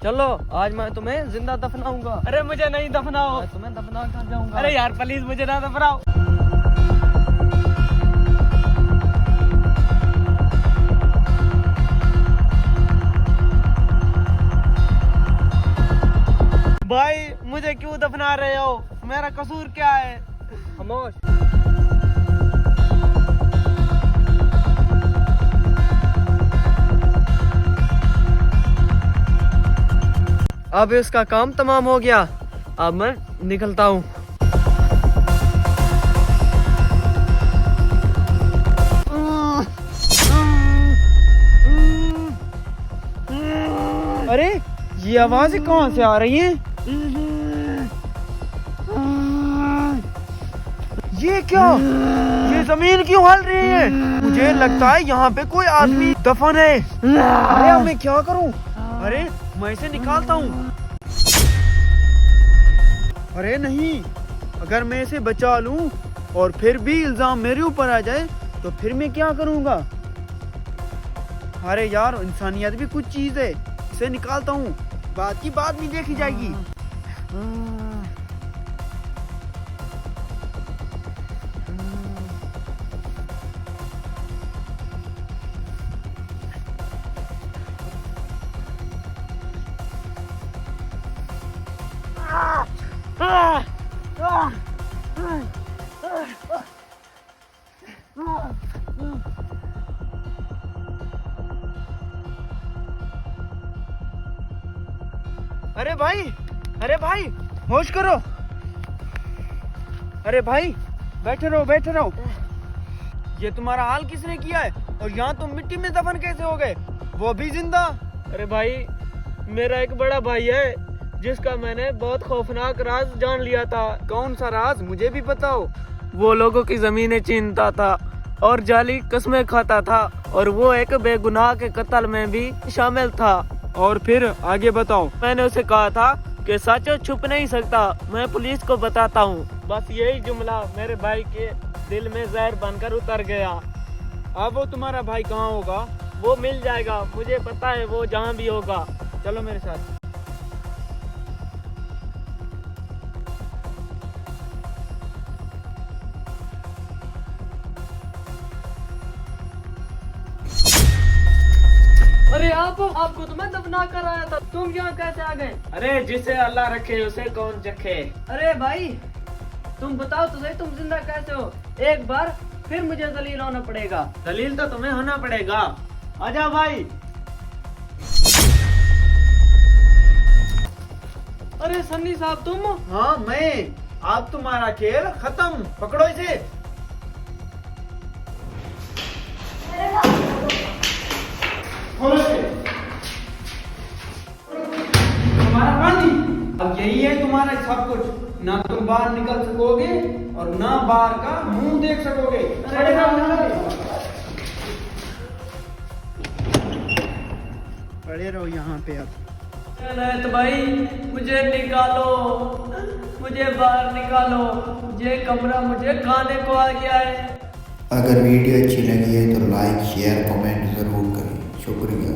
चलो आज मैं तुम्हें जिंदा दफनाऊंगा। अरे मुझे नहीं दफनाओ। मैं तुम्हें दफना कर जाऊंगा। अरे यार प्लीज मुझे ना दफनाओ। भाई मुझे क्यों दफना रहे हो? मेरा कसूर क्या है? खामोश। अब इसका काम तमाम हो गया। अब मैं निकलता हूँ। अरे ये आवाजें कहाँ से आ रही हैं? ये क्या? ये जमीन क्यों हिल रही है? मुझे लगता है यहाँ पे कोई आदमी दफन है। अरे अब मैं क्या करूँ? अरे मैं इसे निकालता हूँ। अरे नहीं, अगर मैं इसे बचा लूं और फिर भी इल्जाम मेरे ऊपर आ जाए तो फिर मैं क्या करूँगा? अरे यार इंसानियत भी कुछ चीज है। इसे निकालता हूँ, बात की बात नहीं देखी जाएगी। अरे भाई होश करो। अरे भाई बैठे रहो। ये तुम्हारा हाल किसने किया है? और यहाँ तुम मिट्टी में दफन कैसे हो गए, वो भी जिंदा? अरे भाई मेरा एक बड़ा भाई है जिसका मैंने बहुत खौफनाक राज जान लिया था। कौन सा राज, मुझे भी बताओ। वो लोगों की जमीनें छीनता था और जाली कस्में खाता था और वो एक बेगुनाह के कत्ल में भी शामिल था। और फिर आगे बताओ। मैंने उसे कहा था कि सच छुप नहीं सकता, मैं पुलिस को बताता हूँ। बस यही जुमला मेरे भाई के दिल में जहर बनकर उतर गया। अब वो तुम्हारा भाई कहाँ होगा? वो मिल जाएगा, मुझे पता है वो जहाँ भी होगा। चलो मेरे साथ। अरे आपको तो मैं दफना कर आया था, तुम यहाँ कैसे आ गए? अरे जिसे अल्लाह रखे उसे कौन चखे। अरे भाई तुम बताओ तो सही, तुम जिंदा कैसे हो? एक बार फिर मुझे दलील होना पड़ेगा। दलील तो तुम्हें होना पड़ेगा। आजा भाई। अरे सन्नी साहब तुम? हाँ मैं। अब तुम्हारा खेल खत्म, पकड़ो इसे। तुम्हारा पानी अब यही है तुम्हारा सब कुछ। ना तुम बाहर निकल सकोगे और ना बाहर का मुंह देख सकोगे। पड़े रहो यहाँ पे। अब तो भाई मुझे निकालो, मुझे बाहर निकालो, ये कमरा मुझे खाने को आ गया है। अगर वीडियो अच्छी लगी है तो लाइक शेयर कमेंट ज़रूर करें। शुक्रिया।